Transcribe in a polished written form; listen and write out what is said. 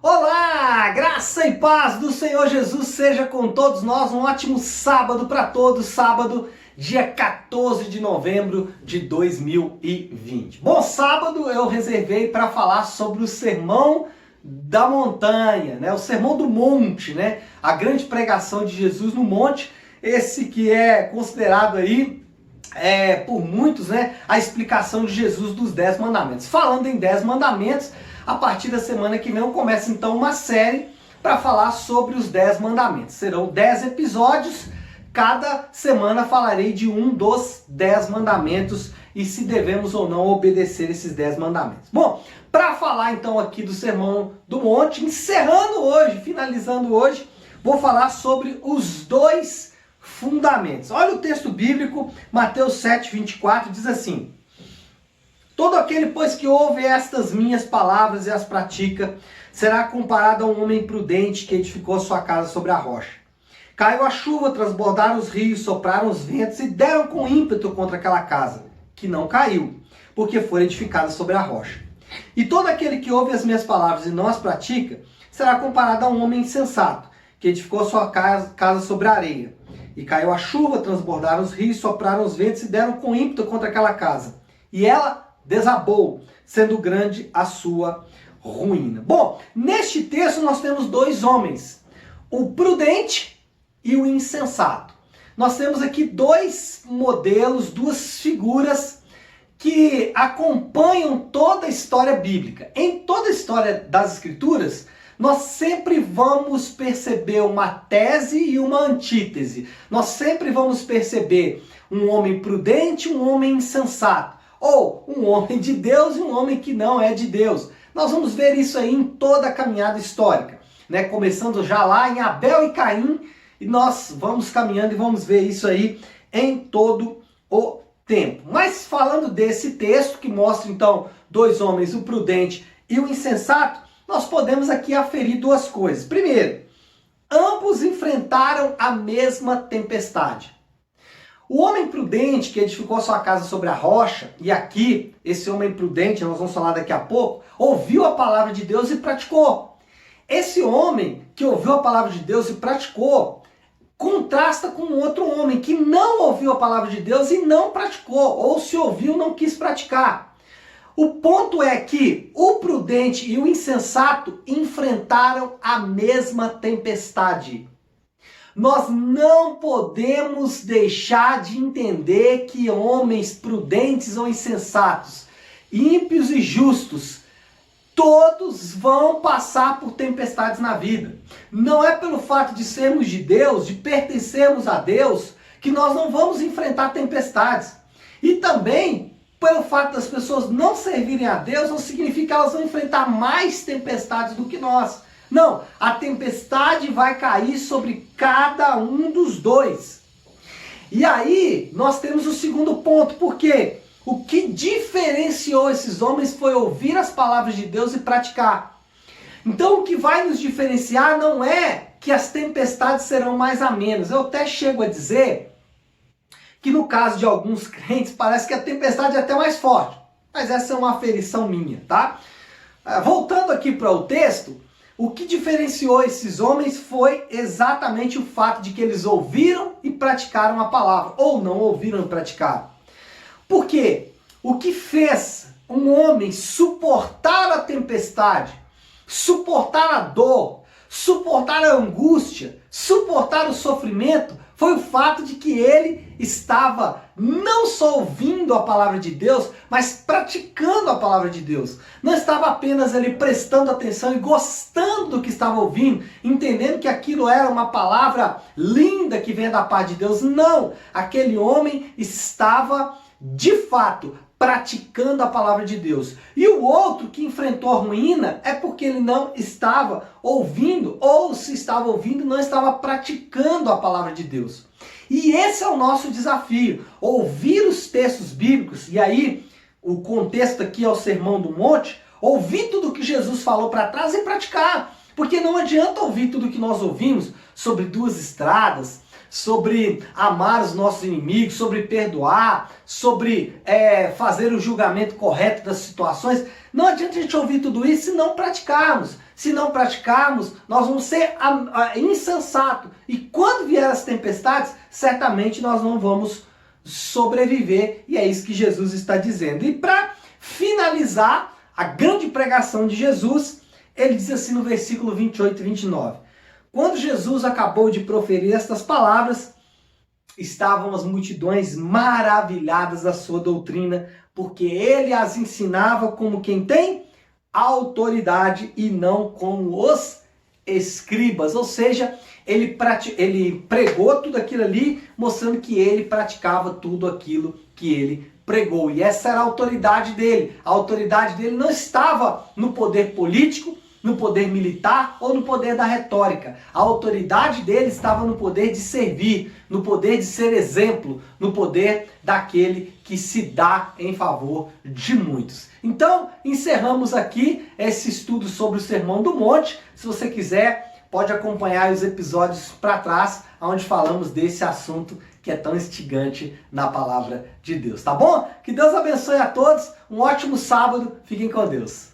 Olá, graça e paz do Senhor Jesus seja com todos nós. Um ótimo sábado para todos, sábado, dia 14 de novembro de 2020. Bom, sábado eu reservei para falar sobre o Sermão da Montanha, o Sermão do Monte, a grande pregação de Jesus no monte, esse que é considerado aí por muitos, a explicação de Jesus dos 10 mandamentos. Falando em 10 mandamentos, a partir da semana que vem eu começo então uma série para falar sobre os 10 mandamentos. Serão 10 episódios, cada semana falarei de um dos 10 mandamentos e se devemos ou não obedecer esses 10 mandamentos. Bom, para falar então aqui do Sermão do Monte, encerrando hoje, finalizando hoje, vou falar sobre os dois fundamentos. Olha o texto bíblico, Mateus 7:24, diz assim: todo aquele, pois, que ouve estas minhas palavras e as pratica, será comparado a um homem prudente que edificou sua casa sobre a rocha. Caiu a chuva, transbordaram os rios, sopraram os ventos e deram com ímpeto contra aquela casa, que não caiu, porque foi edificada sobre a rocha. E todo aquele que ouve as minhas palavras e não as pratica, será comparado a um homem insensato, que edificou sua casa sobre a areia. E caiu a chuva, transbordaram os rios, sopraram os ventos e deram com ímpeto contra aquela casa. E ela desabou, sendo grande a sua ruína. Bom, neste texto nós temos dois homens, o prudente e o insensato. Nós temos aqui dois modelos, duas figuras que acompanham toda a história bíblica. Em toda a história das Escrituras, nós sempre vamos perceber uma tese e uma antítese. Nós sempre vamos perceber um homem prudente e um homem insensato. Ou um homem de Deus e um homem que não é de Deus. Nós vamos ver isso aí em toda a caminhada histórica, começando já lá em Abel e Caim, e nós vamos caminhando e vamos ver isso aí em todo o tempo. Mas falando desse texto que mostra então dois homens, o prudente e o insensato, nós podemos aqui aferir duas coisas. Primeiro, ambos enfrentaram a mesma tempestade. O homem prudente que edificou sua casa sobre a rocha, e aqui, esse homem prudente, nós vamos falar daqui a pouco, ouviu a palavra de Deus e praticou. Esse homem que ouviu a palavra de Deus e praticou, contrasta com outro homem que não ouviu a palavra de Deus e não praticou, ou se ouviu, não quis praticar. O ponto é que o prudente e o insensato enfrentaram a mesma tempestade. Nós não podemos deixar de entender que homens prudentes ou insensatos, ímpios e justos, todos vão passar por tempestades na vida. Não é pelo fato de sermos de Deus, de pertencermos a Deus, que nós não vamos enfrentar tempestades. E também, pelo fato das pessoas não servirem a Deus, não significa que elas vão enfrentar mais tempestades do que nós. Não, a tempestade vai cair sobre cada um dos dois. E aí, nós temos o segundo ponto, porque o que diferenciou esses homens foi ouvir as palavras de Deus e praticar. Então, o que vai nos diferenciar não é que as tempestades serão mais amenas. Eu até chego a dizer que no caso de alguns crentes, parece que a tempestade é até mais forte. Mas essa é uma aferição minha, tá? Voltando aqui para o texto, o que diferenciou esses homens foi exatamente o fato de que eles ouviram e praticaram a palavra, ou não ouviram e praticaram. Por quê? O que fez um homem suportar a tempestade, suportar a dor, suportar a angústia, suportar o sofrimento, foi o fato de que ele estava não só ouvindo a palavra de Deus, mas praticando a palavra de Deus. Não estava apenas ali prestando atenção e gostando do que estava ouvindo, entendendo que aquilo era uma palavra linda que vem da parte de Deus. Não! Aquele homem estava, de fato, praticando a palavra de Deus. E o outro que enfrentou a ruína é porque ele não estava ouvindo, ou se estava ouvindo, não estava praticando a palavra de Deus. E esse é o nosso desafio, ouvir os textos bíblicos, e aí o contexto aqui é o Sermão do Monte, ouvir tudo que Jesus falou para trás e praticar. Porque não adianta ouvir tudo que nós ouvimos sobre duas estradas, sobre amar os nossos inimigos, sobre perdoar, sobre fazer o julgamento correto das situações. Não adianta a gente ouvir tudo isso se não praticarmos. Se não praticarmos, nós vamos ser insensatos. E quando vier as tempestades, certamente nós não vamos sobreviver. E é isso que Jesus está dizendo. E para finalizar a grande pregação de Jesus, ele diz assim no versículo 28 e 29. Quando Jesus acabou de proferir estas palavras, estavam as multidões maravilhadas da sua doutrina, porque ele as ensinava como quem tem autoridade e não como os escribas. Ou seja, ele pregou tudo aquilo ali, mostrando que ele praticava tudo aquilo que ele pregou. E essa era a autoridade dele. A autoridade dele não estava no poder político, no poder militar ou no poder da retórica. A autoridade dele estava no poder de servir, no poder de ser exemplo, no poder daquele que se dá em favor de muitos. Então, encerramos aqui esse estudo sobre o Sermão do Monte. Se você quiser, pode acompanhar os episódios para trás, onde falamos desse assunto que é tão instigante na palavra de Deus, tá bom? Que Deus abençoe a todos, um ótimo sábado, fiquem com Deus.